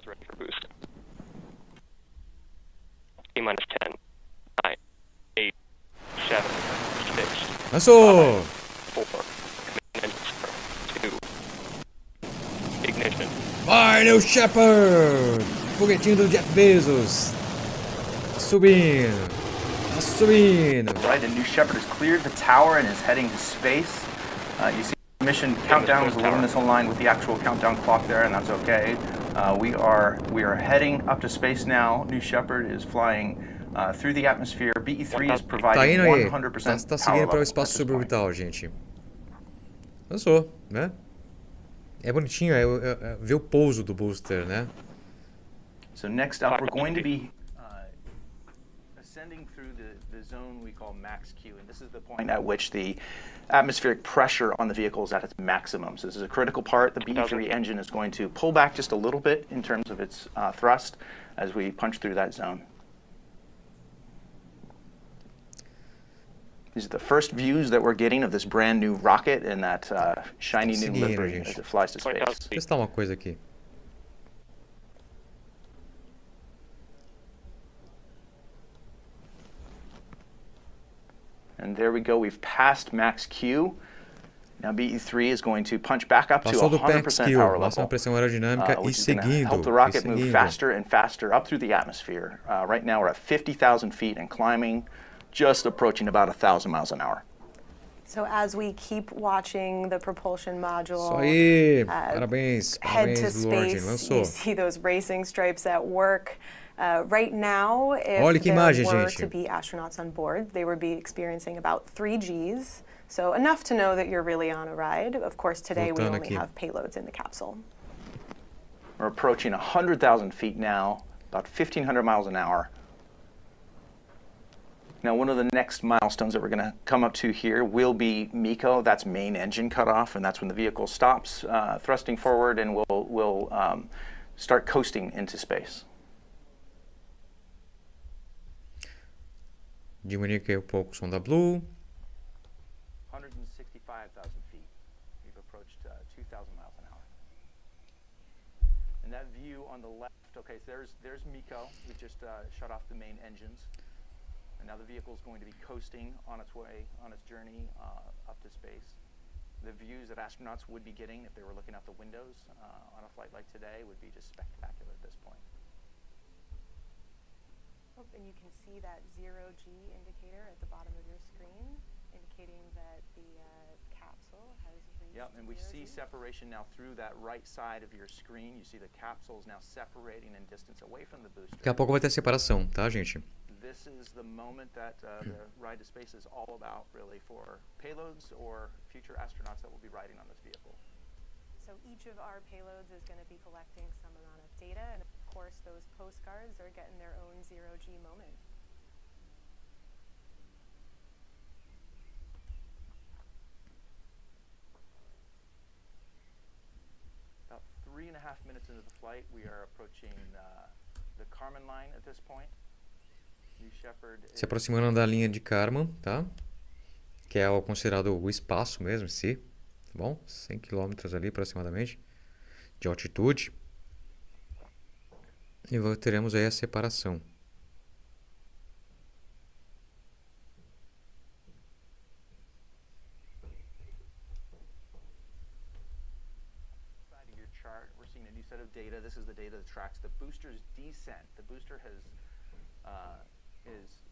ready for boost. T-minus 10, 9, 8, 7, 6, Lançou! 4, and 2, ignition. Vai, meu Shepard! Foguetinho do Jeff Bezos. Tá subindo. Tá subindo. Right, and New Shepard has cleared the tower and is heading to space. You see the mission countdown was a little misaligned with the actual countdown clock there, and that's okay. We are heading up to space now. New Shepard is flying through the atmosphere. BE3 is Tá providing indo aí. 100% Tá power seguindo para o level espaço at this point. suborbital, gente. Lançou, né? É bonitinho, ver o pouso do booster, né? So next up, we're going to be ascending through the zone we call max Q, and this is the point at which the atmospheric pressure on the vehicle is at its maximum. So this is a critical part. The BE3 engine is going to pull back just a little bit in terms of its thrust as we punch through that zone. These are the first views that we're getting of this brand new rocket and that shiny new livery as it flies to space. Deixa eu testar uma coisa aqui. And there we go, we've passed max Q. Now BE3 is going to punch back up to Passou do 100% max Q, power máxima level, pressão aerodinâmica e which is going to seguindo. help the rocket move faster and faster up through the atmosphere. Right now we're at 50,000 feet and climbing, just approaching about 1,000 miles an hour. So as we keep watching the propulsion module Isso aí, parabéns, head to parabéns, Lorde, space, lançou. you see those racing stripes at work. Right now, Olha if que there imagem, were gente. to be astronauts on board, they would be experiencing about 3 Gs. So enough to know that you're really on a ride. Of course, today we Voltando only aqui. have payloads in the capsule. We're approaching 100,000 feet now, about 1,500 miles an hour. Now, one of the next milestones that we're going to come up to here will be MECO. That's main engine cutoff, and that's when the vehicle stops thrusting forward and will start coasting into space. Diminuir aqui um pouco o som da Blue. 165,000 feet. We've approached 2,000 miles an hour. And that view on the left, okay, so there's MECO. We just shut off the main engines. And now the vehicle is going to be coasting on its way, on its journey up to space. The views that astronauts would be getting if they were looking out the windows on a flight like today would be just spectacular at this point. Oh, and you can see that 0G indicator at the bottom of your screen, indicating that the capsule has reached Yep, and we 0G. see separation now through that right side of your screen. You see the capsule is now separating in distance away from the booster. Daqui a pouco vai ter separação, tá, gente? This is the moment that the ride to space is all about, really, for payloads or future astronauts that will be riding on this vehicle. So each of our payloads is going to be collecting some amount of data, and of course those postcards are getting their own 0G moment. About 3.5 minutes into the flight, we are approaching the Kármán line at this point. New Shepard Se aproximando da linha de Kármán, tá? Que é o considerado o espaço mesmo em si. Tá bom? 100 km ali aproximadamente de altitude. E teremos aí a separação. side of your chart, we're seeing a new set of data. This is the data that tracks the booster's descent. The booster is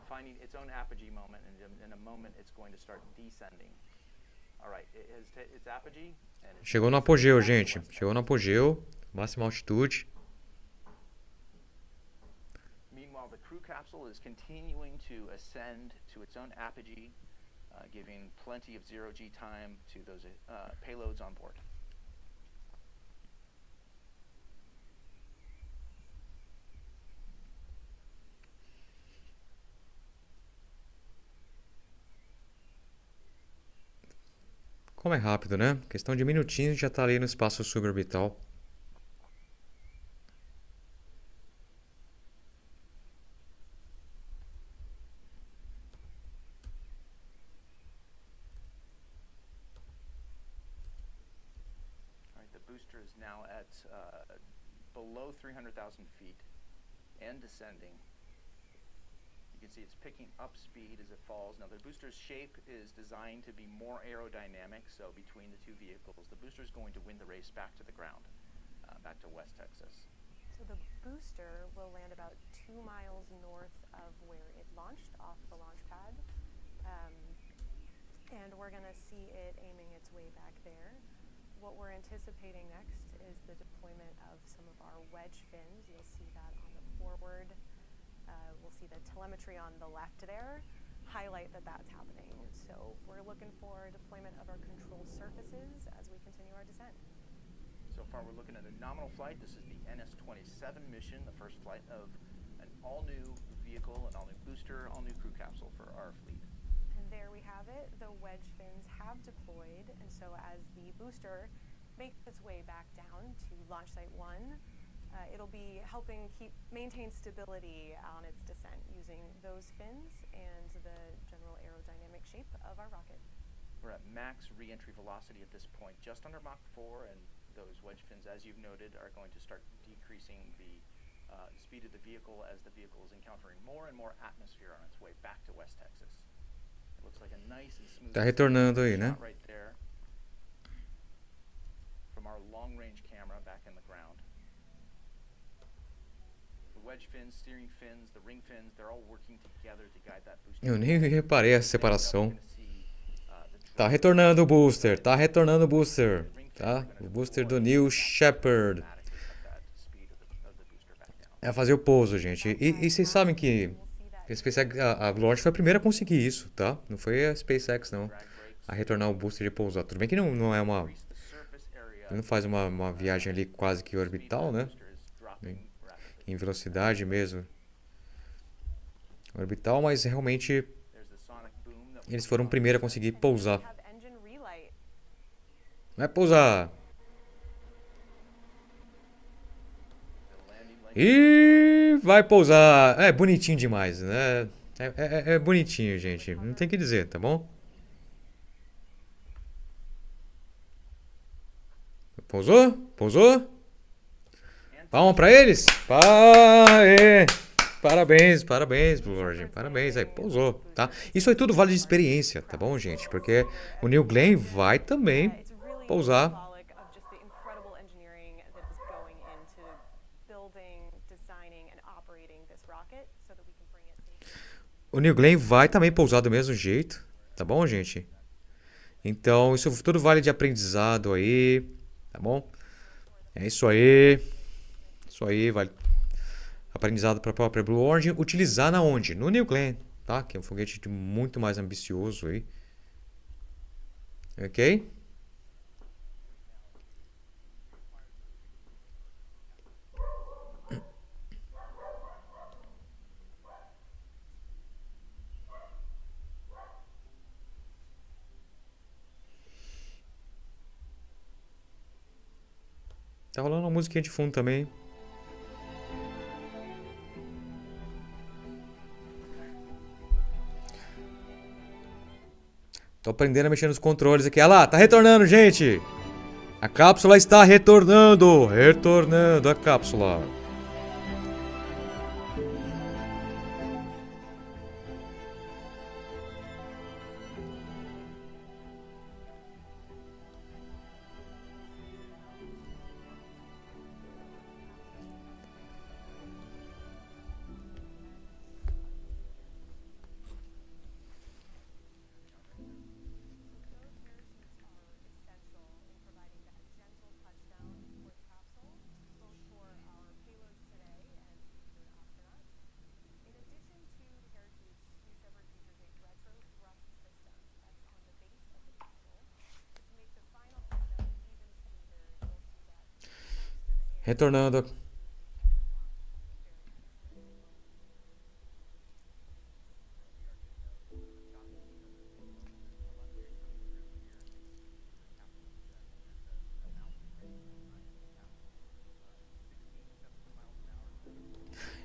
finding its own apogee moment, and in a moment it's going to start descending. All right, it has its apogee. And it's Chegou no apogeu, gente. Chegou no apogeu, máxima altitude. Meanwhile, the crew capsule is continuing to ascend to its own apogee, giving plenty of 0G time to those payloads on board. Como é rápido, né? Questão de minutinhos já está ali no espaço suborbital. below 300,000 feet and descending. You can see it's picking up speed as it falls. Now the booster's shape is designed to be more aerodynamic, so between the two vehicles, the booster is going to win the race back to the ground, back to West Texas. So the booster will land about 2 miles north of where it launched off the launch pad. And we're going to see it aiming its way back there. What we're anticipating next is the deployment of some of our wedge fins. You'll see that on the forward. We'll see the telemetry on the left there highlight that that's happening. So we're looking for deployment of our control surfaces as we continue our descent. So far we're looking at a nominal flight. This is the NS-27 mission, the first flight of an all-new vehicle, an all-new booster, all-new crew capsule for our fleet. And there we have it. The wedge fins have deployed, and so as the booster makes its way back down to launch site 1, it'll be helping maintain stability on its descent using those fins and the general aerodynamic shape of our rocket. We're at max re-entry velocity at this point, just under Mach 4, and those wedge fins, as you've noted, are going to start decreasing the speed of the vehicle as the vehicle is encountering more and more atmosphere on its way back to West Texas. It looks like a nice and smooth Tá retornando aí, né? shot right there from our long-range camera back in the ground. The wedge fins, steering fins, the ring fins, they're all working together to guide that booster. Eu nem reparei essa separação. Tá retornando o booster, tá? O booster do New Shepard. É fazer o pouso, gente. E vocês sabem que a SpaceX, a Blue Origin foi a primeira a conseguir isso, tá? Não foi a SpaceX, não. A retornar o booster e pousar. Tudo bem que não é uma... Ele não faz uma viagem ali quase que orbital, né? Em velocidade mesmo. Orbital, mas realmente... Eles foram o primeiro a conseguir pousar. Vai pousar! E vai pousar. É bonitinho demais, né? É bonitinho, gente. Não tem o que dizer, tá bom? Pousou? Pousou? Palma pra eles? Parabéns, Blue Origin. Parabéns, aí, pousou, tá? Isso aí tudo vale de experiência, tá bom, gente? Porque o New Glenn vai também pousar. O New Glenn vai também pousar do mesmo jeito, tá bom, gente? Então, isso tudo vale de aprendizado aí, tá bom? É isso aí. Isso aí, vale aprendizado para a própria Blue Origin. Utilizar na onde? No New Glenn, tá? Que é um foguete muito mais ambicioso aí. Ok? Tá rolando uma musiquinha de fundo também. Tô aprendendo a mexer nos controles aqui. Olha lá, tá retornando, gente! A cápsula está retornando! Retornando a cápsula. Retornando.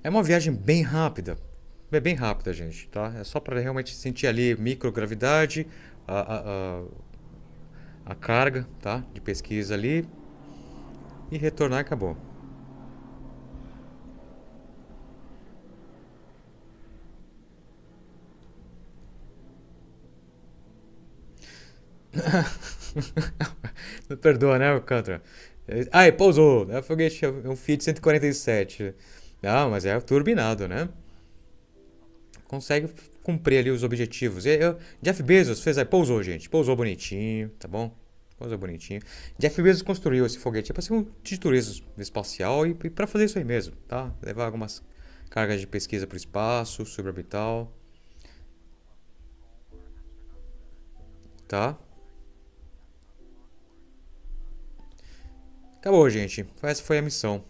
É uma viagem bem rápida. É bem rápida, gente, tá? É só para realmente sentir ali microgravidade, a carga, tá? De pesquisa ali. E retornar e acabou. Não perdoa, né, Alcântara? Ai, pousou. É foguete, é um Fiat 147. Não, mas é turbinado, né? Consegue cumprir ali os objetivos. Jeff Bezos fez aí, pousou, gente. Pousou bonitinho, tá bom? Pousou bonitinho. Jeff Bezos construiu esse foguete para ser um de turismo espacial e para fazer isso aí mesmo, tá? Levar algumas cargas de pesquisa para o espaço, suborbital. Tá? Acabou, gente. Essa foi a missão.